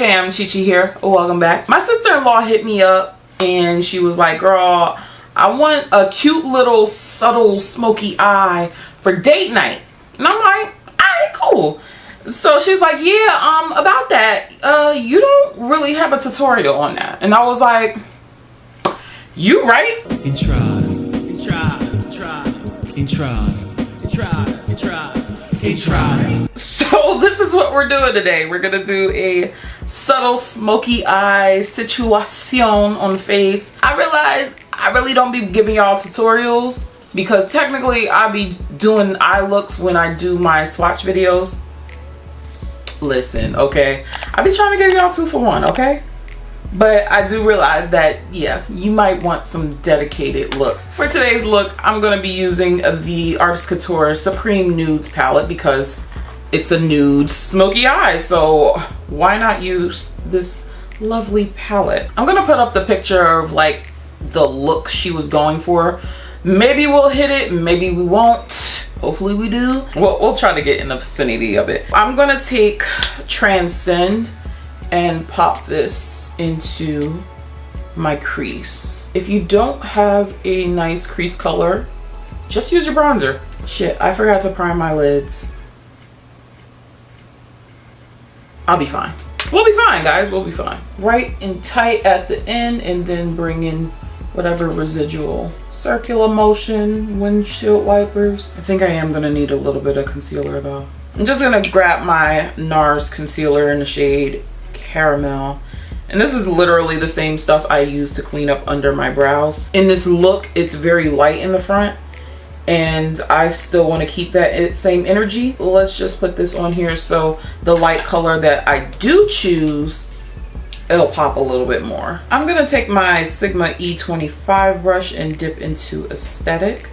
fam, Chi-Chi here. Welcome back. My sister-in-law hit me up and she was like, girl, I want a cute little subtle smoky eye for date night. And I'm like, alright, cool. So she's like, yeah, about that, you don't really have a tutorial on that. And I was like, you right? Entrada. So this is what we're doing today. We're gonna do a subtle smoky eye situation on the face. I realize I really don't be giving y'all tutorials because technically I be doing eye looks when I do my swatch videos. Listen, okay, I be trying to give y'all 2 for 1, okay? But I do realize that, yeah, you might want some dedicated looks. For today's look, I'm going to be using the Artist Couture Supreme Nudes palette because it's a nude smoky eye. So why not use this lovely palette? I'm going to put up the picture of like the look she was going for. Maybe we'll hit it, maybe we won't. Hopefully we do. We'll try to get in the vicinity of it. I'm going to take Transcend and pop this into my crease. If you don't have a nice crease color, just use your bronzer. Shit, I forgot to prime my lids. I'll be fine. We'll be fine, guys, we'll be fine. Right and tight at the end and then bring in whatever residual. Circular motion, windshield wipers. I think I am gonna need a little bit of concealer though. I'm just gonna grab my Nars concealer in the shade Caramel, and this is literally the same stuff I use to clean up under my brows. In this look, it's very light in the front and I still want to keep that same energy. Let's just put this on here so the light color that I do choose, it'll pop a little bit more. I'm gonna take my Sigma E25 brush and dip into Aesthetic.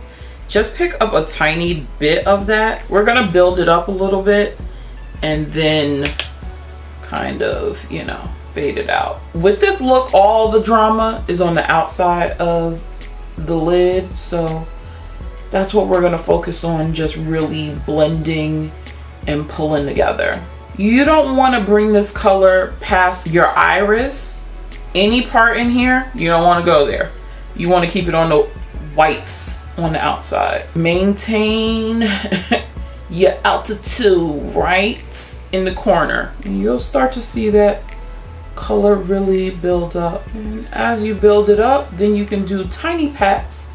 Just pick up a tiny bit of that. We're gonna build it up a little bit and then kind of, you know, fade it out. With this look, all the drama is on the outside of the lid, so that's what we're gonna focus on, just really blending and pulling together. You don't want to bring this color past your iris. Any part in here, you don't want to go there. You want to keep it on the whites on the outside. Maintain your altitude right in the corner. And you'll start to see that color really build up. And as you build it up, then you can do tiny pats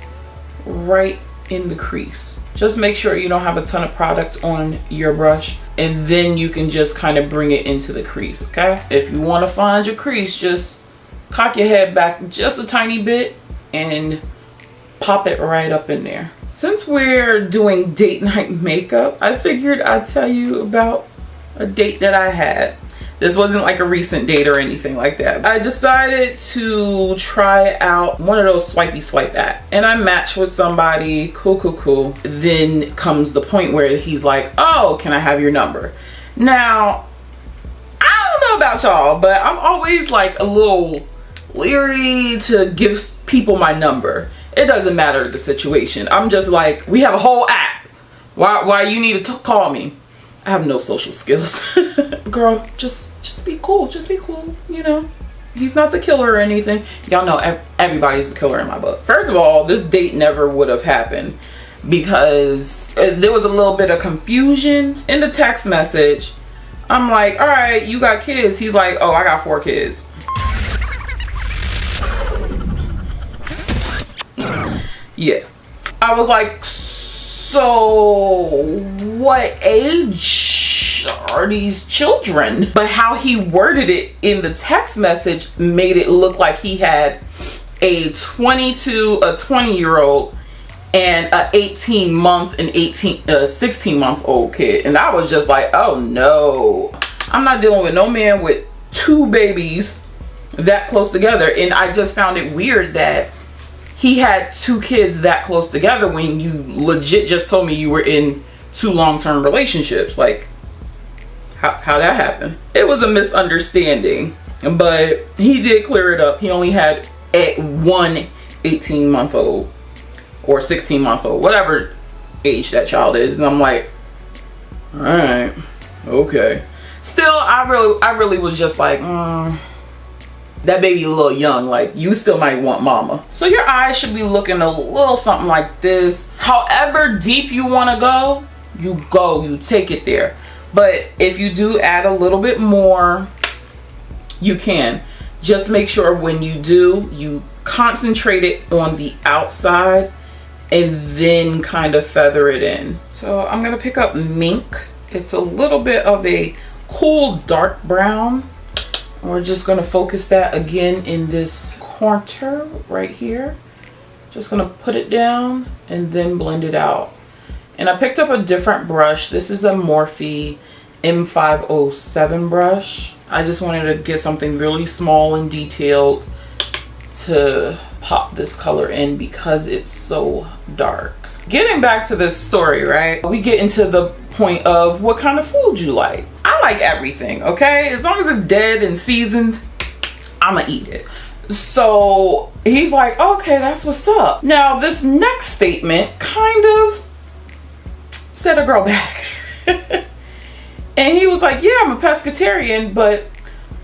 right in the crease. Just make sure you don't have a ton of product on your brush, and then you can just kind of bring it into the crease, okay? If you want to find your crease, just cock your head back just a tiny bit and pop it right up in there. Since we're doing date night makeup, I figured I'd tell you about a date that I had. This wasn't like a recent date or anything like that. I decided to try out one of those swipey swipe app, and I matched with somebody, cool. Then comes the point where he's like, oh, can I have your number? Now, I don't know about y'all, but I'm always like a little leery to give people my number. It doesn't matter the situation. I'm just like, we have a whole app. Why you need to call me? I have no social skills. Girl, just be cool. Just be cool, you know. He's not the killer or anything. Y'all know everybody's the killer in my book. First of all, this date never would have happened because there was a little bit of confusion in the text message. I'm like, all right, you got kids. He's like, oh, I got 4 kids. Yeah. I was like, so what age are these children? But how he worded it in the text message made it look like he had a 20-year-old and a 18-month and 16-month-old kid. And I was just like, oh no, I'm not dealing with no man with 2 babies that close together. And I just found it weird that he had 2 kids that close together when you legit just told me you were in 2 long-term relationships. Like, how that happened? It was a misunderstanding, but he did clear it up. He only had one 18-month-old or 16-month-old, whatever age that child is. And I'm like, all right, okay. Still, I really was just like, that baby a little young, like you still might want mama. So your eyes should be looking a little something like this. However deep you want to go, you take it there. But if you do add a little bit more, you can. Just make sure when you do, you concentrate it on the outside and then kind of feather it in. So I'm gonna pick up Mink. It's a little bit of a cool dark brown. We're just gonna focus that again in this corner right here. Just gonna put it down and then blend it out. And I picked up a different brush. This is a Morphe M507 brush. I just wanted to get something really small and detailed to pop this color in because it's so dark. Getting back to this story, right? We get into the point of what kind of food you like. I like everything, okay? As long as it's dead and seasoned, I'ma eat it. So he's like, okay, that's what's up. Now this next statement kind of set a girl back. And he was like, yeah, I'm a pescatarian, but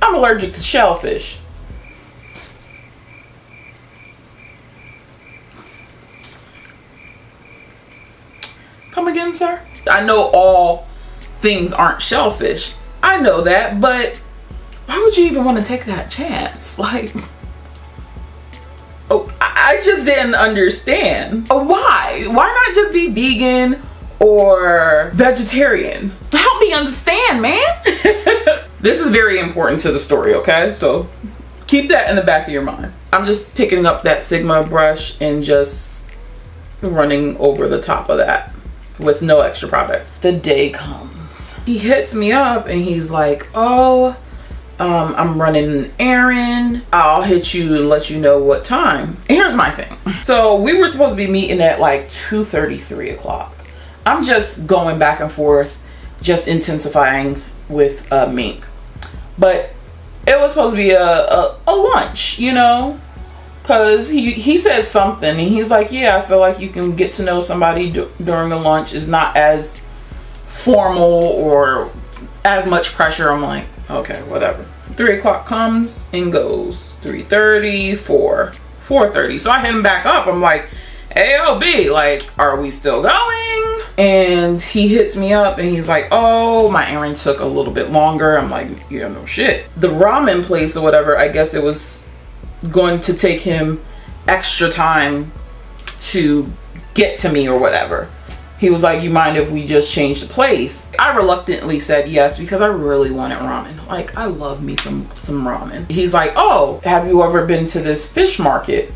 I'm allergic to shellfish. Come again, sir? I know all things aren't shellfish. I know that, but why would you even want to take that chance? Like, oh, I just didn't understand. Why? Why not just be vegan or vegetarian? Help me understand, man. This is very important to the story, okay? So keep that in the back of your mind. I'm just picking up that Sigma brush and just running over the top of that with no extra product. The day comes. He hits me up and he's like, oh, I'm running an errand. I'll hit you and let you know what time. And here's my thing. So we were supposed to be meeting at like 2:30, 3 o'clock. I'm just going back and forth, just intensifying with Mink. But it was supposed to be a lunch, you know? Because he said something and he's like, yeah, I feel like you can get to know somebody during a lunch. It's not as formal or as much pressure. I'm like, okay, whatever. 3 o'clock comes and goes. 3:30, 4, 4:30. So I hit him back up. I'm like, AOB, like, are we still going? And he hits me up and he's like, oh, my errand took a little bit longer. I'm like, yeah, no shit. The ramen place or whatever, I guess it was going to take him extra time to get to me or whatever. He was like, you mind if we just change the place? I reluctantly said yes because I really wanted ramen. Like, I love me some ramen. He's like, oh, have you ever been to this fish market?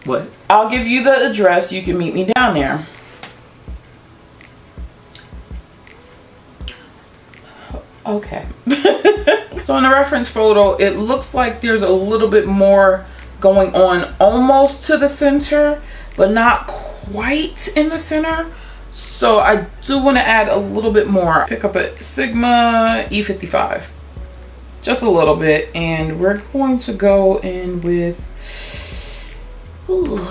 What? I'll give you the address. You can meet me down there. Okay. So in the reference photo, it looks like there's a little bit more going on almost to the center, but not quite in the center. So I do want to add a little bit more. Pick up a Sigma E55. Just a little bit. And we're going to go in with... Ooh.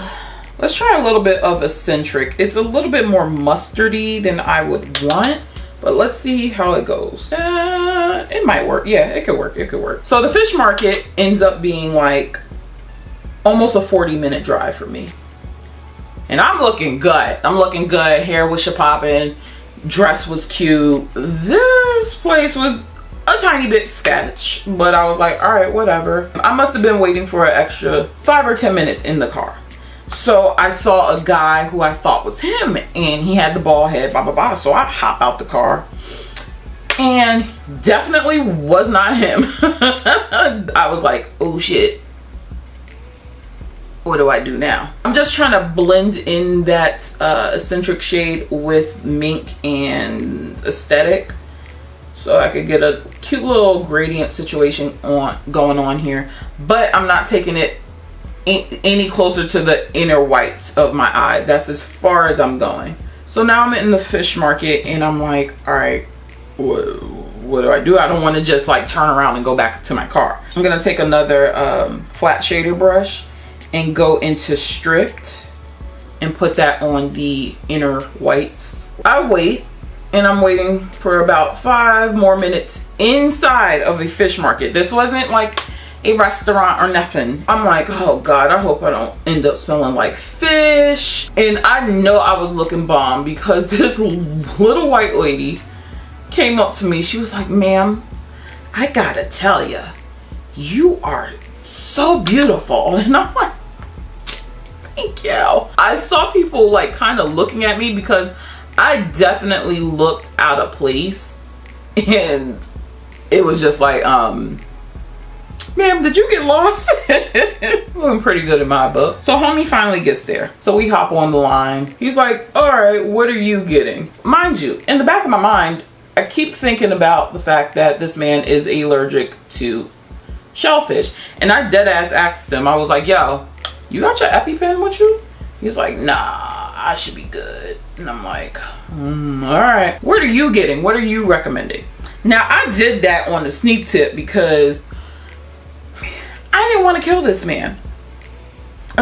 Let's try a little bit of eccentric. It's a little bit more mustardy than I would want. But let's see how it goes. It might work. Yeah, it could work. It could work. So the fish market ends up being like almost a 40-minute drive for me. And I'm looking good. I'm looking good. Hair was popping. Dress was cute. This place was a tiny bit sketch. But I was like, all right, whatever. I must have been waiting for an extra 5 or 10 minutes in the car. So I saw a guy who I thought was him, and he had the bald head, blah, blah, blah. So I hop out the car, and definitely was not him. I was like, oh shit, what do I do now? I'm just trying to blend in that eccentric shade with Mink and aesthetic, so I could get a cute little gradient situation going on here. But I'm not taking it any closer to the inner whites of my eye. That's as far as I'm going. So now I'm in the fish market and I'm like, all right, what do I do? I don't want to just like turn around and go back to my car. I'm gonna take another flat shader brush and go into stripped and put that on the inner whites. I wait and I'm waiting for about 5 more minutes inside of a fish market. This wasn't like a restaurant or nothing. I'm like, oh God, I hope I don't end up smelling like fish. And I know I was looking bomb because this little white lady came up to me. She was like, ma'am, I gotta tell you, you are so beautiful. And I'm like, thank you. I saw people like kind of looking at me because I definitely looked out of place, and it was just like, ma'am, did you get lost? Doing pretty good in my book. So homie finally gets there. So we hop on the line. He's like, all right, what are you getting? Mind you, in the back of my mind, I keep thinking about the fact that this man is allergic to shellfish. And I dead ass asked him, I was like, yo, you got your EpiPen with you? He's like, nah, I should be good. And I'm like, all right, what are you getting? What are you recommending? Now I did that on the sneak tip because I didn't want to kill this man.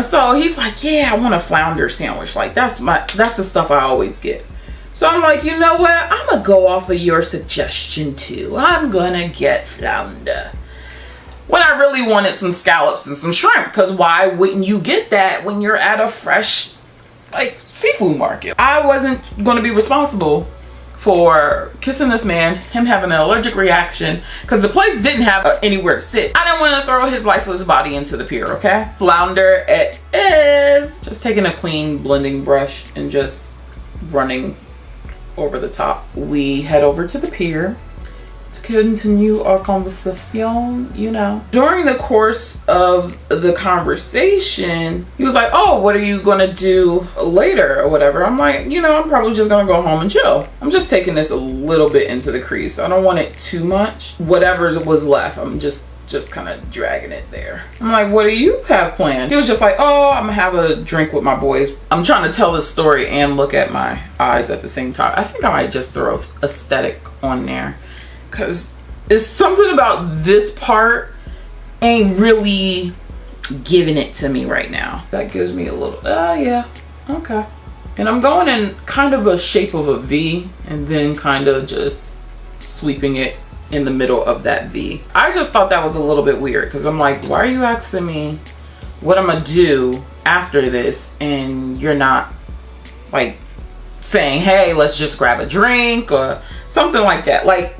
So he's like, yeah, I want a flounder sandwich. Like that's the stuff I always get. So I'm like, you know what? I'm gonna go off of your suggestion too. I'm gonna get flounder. When I really wanted some scallops and some shrimp, because why wouldn't you get that when you're at a fresh like seafood market? I wasn't gonna be responsible for kissing this man, him having an allergic reaction, because the place didn't have anywhere to sit. I didn't want to throw his lifeless body into the pier, okay? Flounder it is. Just taking a clean blending brush and just running over the top. We head over to the pier to continue our conversation, you know. During the course of the conversation, he was like, oh, what are you gonna do later or whatever? I'm like, you know, I'm probably just gonna go home and chill. I'm just taking this a little bit into the crease. I don't want it too much. Whatever was left, I'm just kind of dragging it there. I'm like, what do you have planned? He was just like, oh, I'm gonna have a drink with my boys. I'm trying to tell this story and look at my eyes at the same time. I think I might just throw aesthetic on there, because it's something about this part ain't really giving it to me right now. That gives me a little, yeah, okay. And I'm going in kind of a shape of a V and then kind of just sweeping it in the middle of that V. I just thought that was a little bit weird, because I'm like, why are you asking me what I'm gonna do after this and you're not like saying, hey, let's just grab a drink or something like that. Like,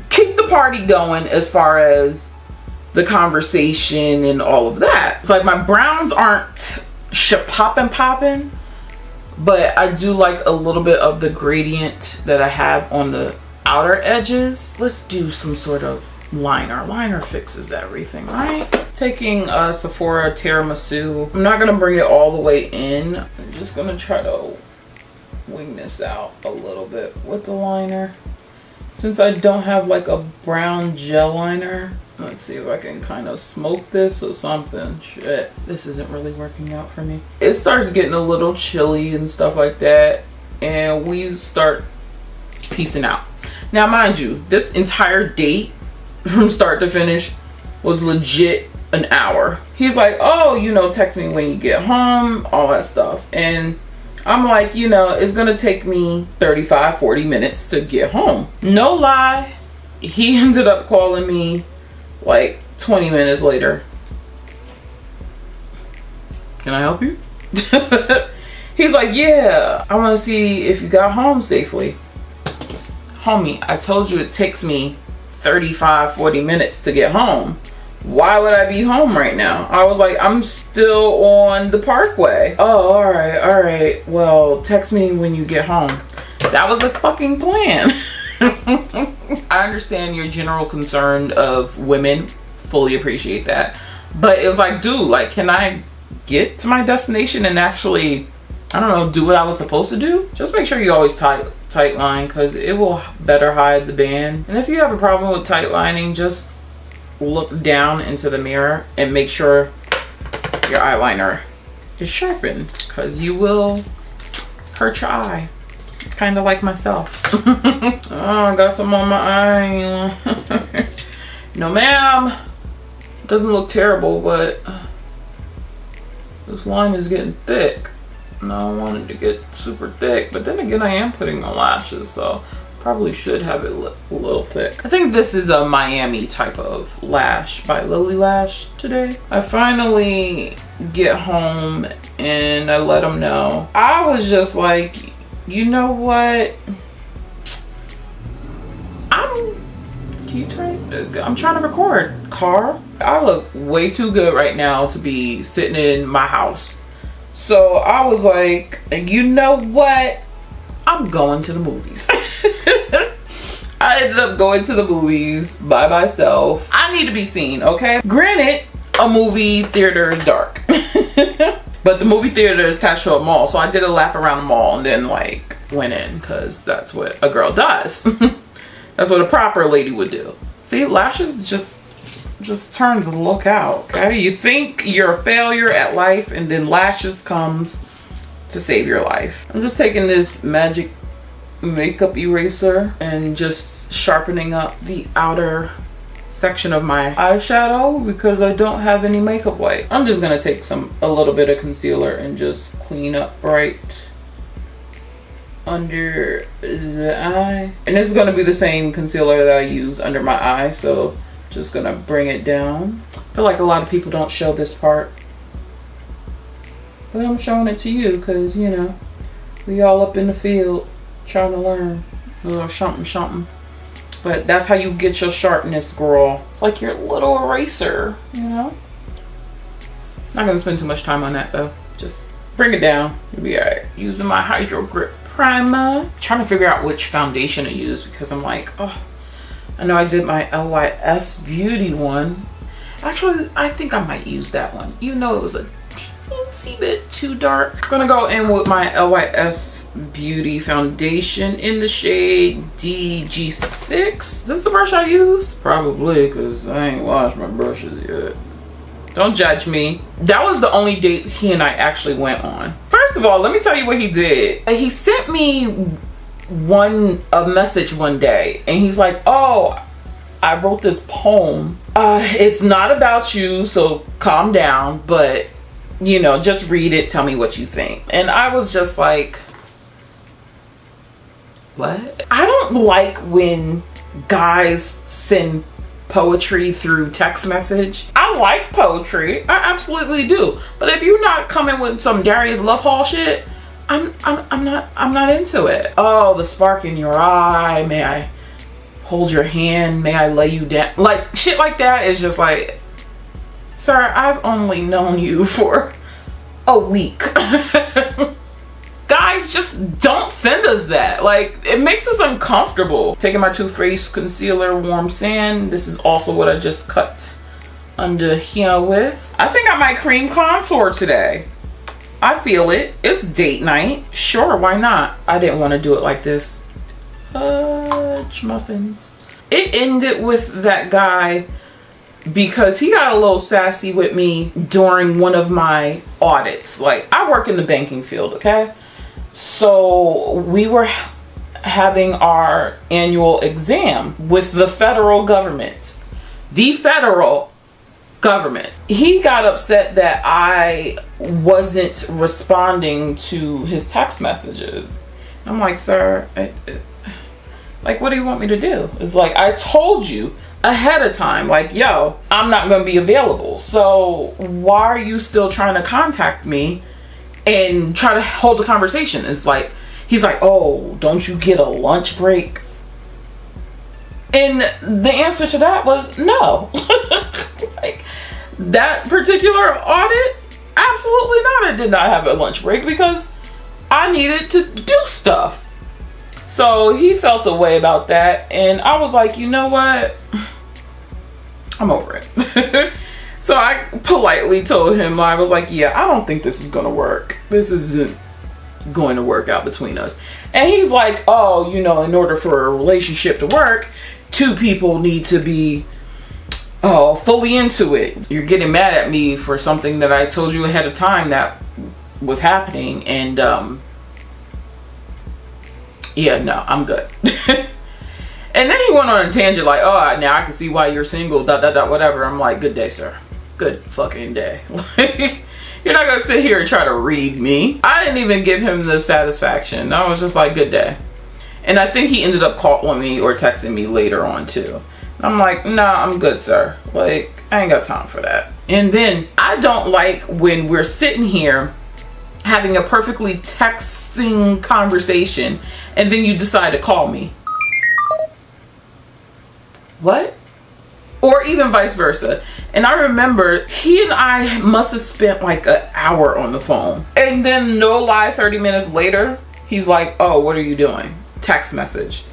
keep the party going as far as the conversation and all of that. It's like my browns aren't popping, but I do like a little bit of the gradient that I have on the outer edges. Let's do some sort of liner. Liner fixes everything, right? Taking a Sephora Tiramisu. I'm not gonna bring it all the way in. I'm just gonna try to wing this out a little bit with the liner. Since I don't have like a brown gel liner, let's see if I can kind of smoke this or something. Shit, this isn't really working out for me. It starts getting a little chilly and stuff like that, and we start piecing out. Now, mind you, this entire date from start to finish was legit an hour. He's like, oh, you know, text me when you get home, all that stuff. And I'm like, you know, it's gonna take me 35-40 minutes to get home. No lie, he ended up calling me like 20 minutes later. Can I help you? He's like, yeah, I want to see if you got home safely. Homie, I told you it takes me 35-40 minutes to get home. Why would I be home right now? I was like, I'm still on the parkway. Oh, all right. Well, text me when you get home. That was the fucking plan. I understand your general concern of women. Fully appreciate that. But it was like, dude, like, can I get to my destination and actually, I don't know, do what I was supposed to do? Just make sure you always tight line, because it will better hide the band. And if you have a problem with tight lining, just look down into the mirror and make sure your eyeliner is sharpened, because you will hurt your eye, kind of like myself. Oh, I got some on my eye. No ma'am, doesn't look terrible, but this line is getting thick. and I don't want it to get super thick. But then again, I am putting on lashes, so probably should have it a little thick. I think this is a Miami type of lash by Lilly Lash today. I finally get home and I let them know. I was just like, you know what? I'm trying to record, car. I look way too good right now to be sitting in my house. So I was like, you know what? I'm going to the movies. I ended up going to the movies by myself. I need to be seen, okay? Granted, a movie theater is dark. But the movie theater is attached to a mall. So I did a lap around the mall and then like went in, because that's what a girl does. That's what a proper lady would do. See, lashes just turns the look out, okay? You think you're a failure at life, and then lashes comes to save your life. I'm just taking this magic makeup eraser and just sharpening up the outer section of my eyeshadow because I don't have any makeup wipe. I'm just gonna take a little bit of concealer and just clean up right under the eye. And this is gonna be the same concealer that I use under my eye, so just gonna bring it down. I feel like a lot of people don't show this part, but I'm showing it to you because, you know, we all up in the field trying to learn a little something. But that's how you get your sharpness, girl. It's like your little eraser, you know? Not gonna spend too much time on that though. Just bring it down. You'll be alright. Using my Hydro Grip Primer. Trying to figure out which foundation to use because I'm like, oh, I know I did my LYS Beauty one. Actually, I think I might use that one, even though it was a teensy bit too dark. I'm gonna go in with my LYS Beauty Foundation in the shade DG6. Is this the brush I use? Probably, because I ain't washed my brushes yet. Don't judge me. That was the only date he and I actually went on. First of all, let me tell you what he did. He sent me a message one day and he's like, oh, I wrote this poem. It's not about you, so calm down, but you know, just read it, tell me what you think. And I was just like, what? I don't like when guys send poetry through text message. I like poetry, I absolutely do, but if you're not coming with some Darius Love Hall shit, I'm not into it. Oh, the spark in your eye, may I hold your hand, may I lay you down, like shit like that is just like, sir, I've only known you for a week. Guys, just don't send us that. Like, it makes us uncomfortable. Taking my Too Faced Concealer Warm Sand. This is also what I just cut under here with. I think I might cream contour today. I feel it. It's date night. Sure, why not? I didn't want to do it like this. Fudge muffins. It ended with that guy because he got a little sassy with me during one of my audits. Like, I work in the banking field, okay? So we were having our annual exam with the federal government. The federal government. He got upset that I wasn't responding to his text messages. I'm like, sir, like, what do you want me to do? It's like, I told you ahead of time, like, yo, I'm not going to be available. So why are you still trying to contact me and try to hold the conversation? It's like, he's like, oh, don't you get a lunch break? And the answer to that was no. Like, that particular audit, absolutely not. I did not have a lunch break because I needed to do stuff. So he felt a way about that, and I was like, you know what? I'm over it. So I politely told him, I was like, yeah, I don't think this is gonna work. This isn't going to work out between us. And he's like, oh, you know, in order for a relationship to work, two people need to be fully into it. You're getting mad at me for something that I told you ahead of time that was happening, and yeah, no, I'm good. And then he went on a tangent like, oh, now I can see why you're single, whatever. I'm like, good day, sir. Good fucking day. You're not gonna sit here and try to read me. I didn't even give him the satisfaction. I was just like, good day. And I think he ended up calling me or texting me later on too. I'm like, nah, I'm good, sir. Like, I ain't got time for that. And then I don't like when we're sitting here having a perfectly texting conversation and then you decide to call me. What? Or even vice versa. And I remember he and I must have spent like an hour on the phone. And then no lie, 30 minutes later, he's like, oh, what are you doing? Text message.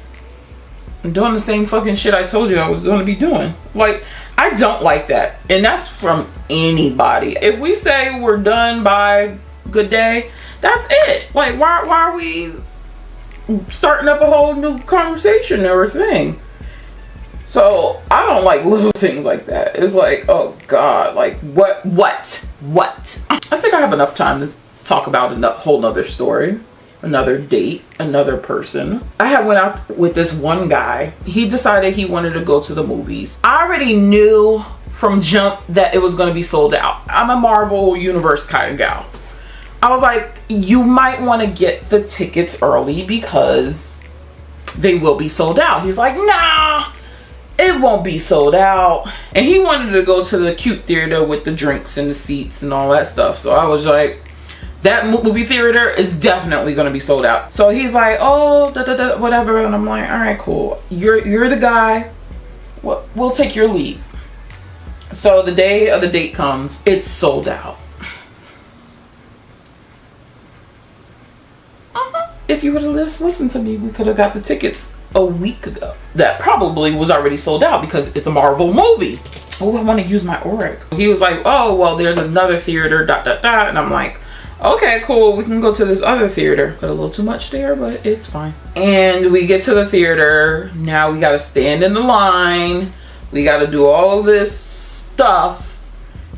I'm doing the same fucking shit I told you I was going to be doing. Like, I don't like that. And that's from anybody. If we say we're done by good day, that's it. Like, why are we starting up a whole new conversation or thing? So I don't like little things like that. It's like, oh God, like what? I think I have enough time to talk about a whole nother story, another date, another person. I had went out with this one guy. He decided he wanted to go to the movies. I already knew from jump that it was going to be sold out. I'm a Marvel Universe kind of gal. I was like, you might want to get the tickets early because they will be sold out. He's like, nah, it won't be sold out. And he wanted to go to the cute theater with the drinks and the seats and all that stuff. So I was like, that movie theater is definitely going to be sold out. So he's like, oh, whatever. And I'm like, all right, cool. You're the guy. We'll take your lead. So the day of the date comes, it's sold out. If you would have listened to me, we could have got the tickets a week ago. That probably was already sold out because it's a Marvel movie. Oh, I want to use my Auric. He was like, oh, well, there's another theater, ... And I'm like, okay, cool. We can go to this other theater. Put a little too much there, but it's fine. And we get to the theater. Now we got to stand in the line. We got to do all this stuff.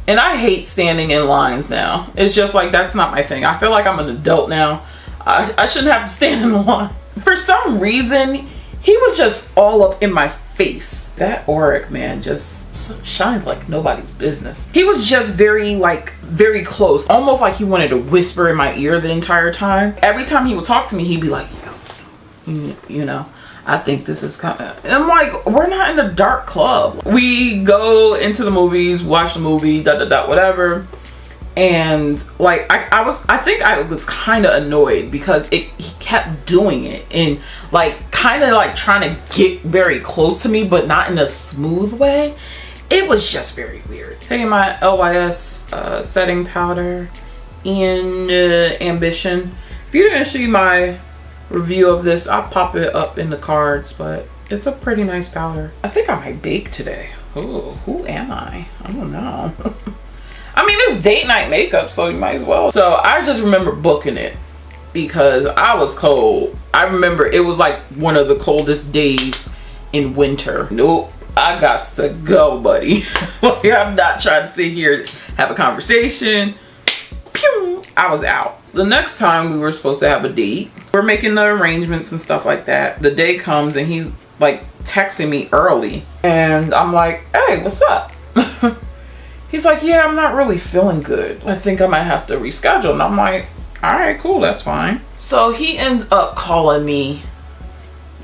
And I hate standing in lines now. It's just like, that's not my thing. I feel like I'm an adult now. I shouldn't have to stand in the line. For some reason, he was just all up in my face. That Auric, man, just shined like nobody's business. He was just very close. Almost like he wanted to whisper in my ear the entire time. Every time he would talk to me, he'd be like, you know, I think this is kind of... And I'm like, we're not in a dark club. We go into the movies, watch the movie, whatever. And like I think I was kind of annoyed because he kept doing it and like kind of like trying to get very close to me, but not in a smooth way. It was just very weird. Taking my LYS setting powder in Ambition. If you didn't see my review of this, I'll pop it up in the cards, but it's a pretty nice powder. I think I might bake today. Oh, who am I? I don't know. I mean, it's date night makeup, so you might as well. So I just remember booking it because I was cold. I remember it was like one of the coldest days in winter. Nope, I got to go, buddy. Like, I'm not trying to sit here and have a conversation. Pew! I was out. The next time we were supposed to have a date, we're making the arrangements and stuff like that. The day comes and he's like texting me early. And I'm like, hey, what's up? He's like, yeah, I'm not really feeling good. I think I might have to reschedule. And I'm like, all right, cool, that's fine. So he ends up calling me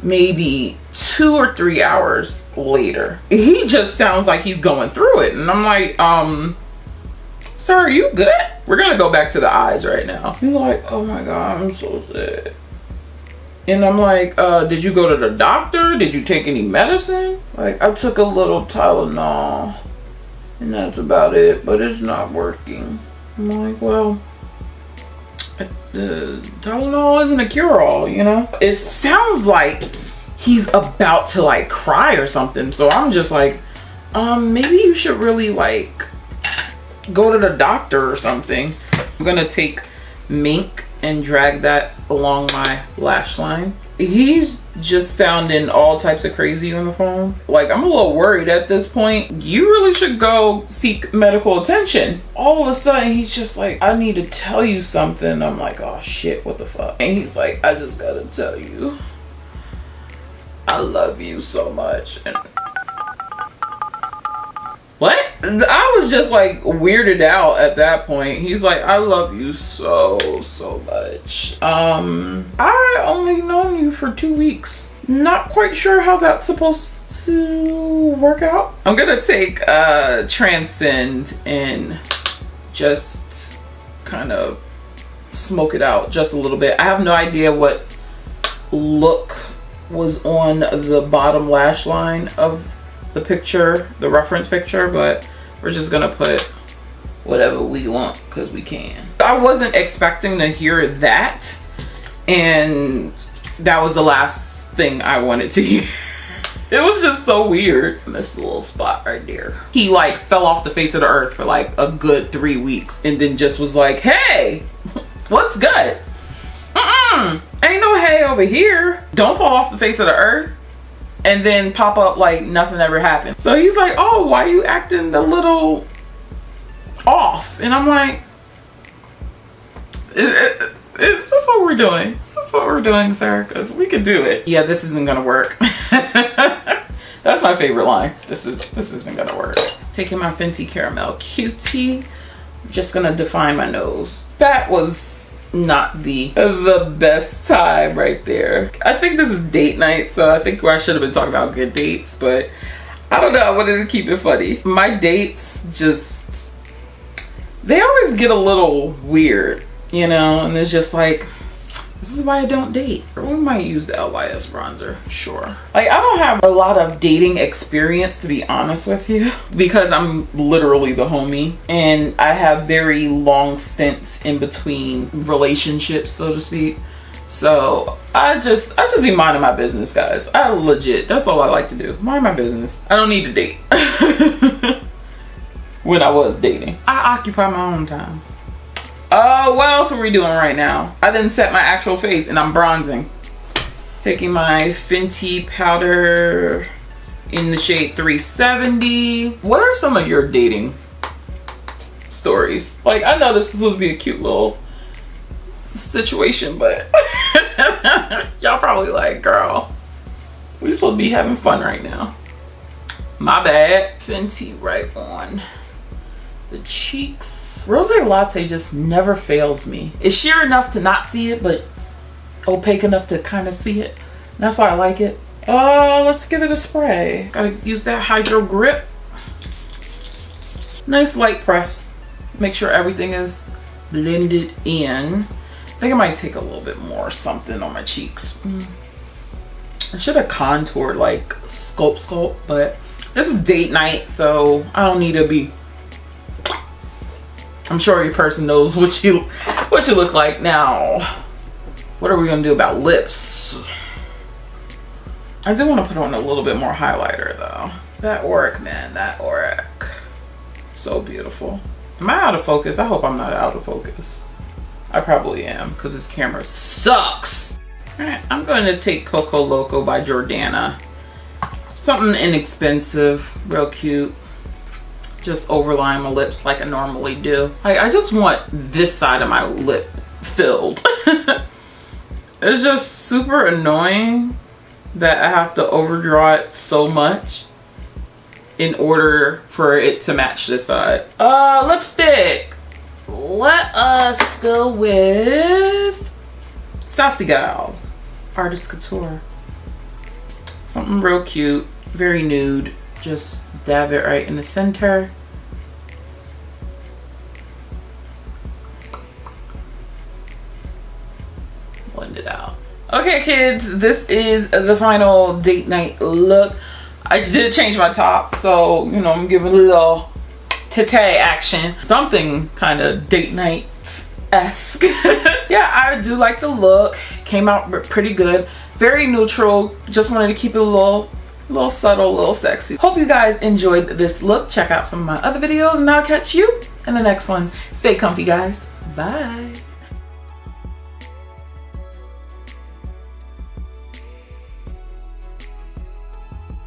maybe 2 or 3 hours later. He just sounds like he's going through it. And I'm like, sir, are you good? We're gonna go back to the eyes right now. He's like, oh my God, I'm so sick. And I'm like, did you go to the doctor? Did you take any medicine? Like, I took a little Tylenol. And that's about it, but it's not working. I'm like, well, Tylenol isn't a cure-all, you know? It sounds like he's about to like cry or something. So I'm just like, maybe you should really like go to the doctor or something. I'm gonna take mink and drag that along my lash line. He's just sounding all types of crazy on the phone. Like, I'm a little worried at this point. You really should go seek medical attention. All of a sudden, he's just like, I need to tell you something. I'm like, oh shit, what the fuck? And he's like, I just gotta tell you, I love you so much. And what? I was just like weirded out at that point. He's like, I love you so much. I only known you for 2 weeks. Not quite sure how that's supposed to work out. I'm gonna take Transcend and just kind of smoke it out just a little bit. I have no idea what look was on the bottom lash line of the picture, the reference picture, but we're just gonna put whatever we want because we can. I wasn't expecting to hear that, and that was the last thing I wanted to hear. It was just so weird. This little spot right there. He like fell off the face of the earth for like a good 3 weeks and then just was like, hey, what's good? Ain't no hey over here. Don't fall off the face of the earth and then pop up like nothing ever happened. So he's like, oh, why are you acting a little off? And I'm like, is this what we're doing? Is this what we're doing, sir? Because we could do it. Yeah, this isn't gonna work. That's my favorite line. This isn't gonna work. Taking my Fenty Caramel Cutie. I'm just gonna define my nose. That was not the best time right there. I think this is date night, so I think I should have been talking about good dates, but I don't know. I wanted to keep it funny. My dates just, they always get a little weird, you know, and it's just like, this is why I don't date. Or we might use the LYS bronzer, sure. Like, I don't have a lot of dating experience, to be honest with you, because I'm literally the homie and I have very long stints in between relationships, so to speak. So I just be minding my business, guys. I legit, that's all I like to do. Mind my business. I don't need to date. When I was dating, I occupy my own time. What else are we doing right now? I didn't set my actual face and I'm bronzing. Taking my Fenty powder in the shade 370. What are some of your dating stories? Like, I know this is supposed to be a cute little situation, but y'all probably like, girl, we supposed to be having fun right now. My bad. Fenty right on the cheeks. Rose Latte just never fails me. It's sheer enough to not see it, but opaque enough to kind of see it. And that's why I like it. Let's give it a spray. Gotta use that Hydro Grip. Nice light press. Make sure everything is blended in. I think I might take a little bit more something on my cheeks. I should have contoured, like sculpt, but this is date night, so I don't need to be. I'm sure your person knows what you look like. Now, what are we gonna do about lips? I do want to put on a little bit more highlighter though. That Auric, man, that Auric. So beautiful. Am I out of focus? I hope I'm not out of focus. I probably am because this camera sucks. All right, I'm going to take Coco Loco by Jordana. Something inexpensive, real cute. Just overline my lips like I normally do. Like, I just want this side of my lip filled. It's just super annoying that I have to overdraw it so much in order for it to match this side. Lipstick. Let us go with Sassy Gal, Artist Couture. Something real cute, very nude. Just dab it right in the center. Blend it out. Okay, kids, this is the final date night look. I just did change my top, so, you know, I'm giving a little tete action. Something kind of date night-esque. Yeah, I do like the look. Came out pretty good. Very neutral. Just wanted to keep it a little subtle, a little sexy. Hope you guys enjoyed this look. Check out some of my other videos and I'll catch you in the next one. Stay comfy, guys. Bye.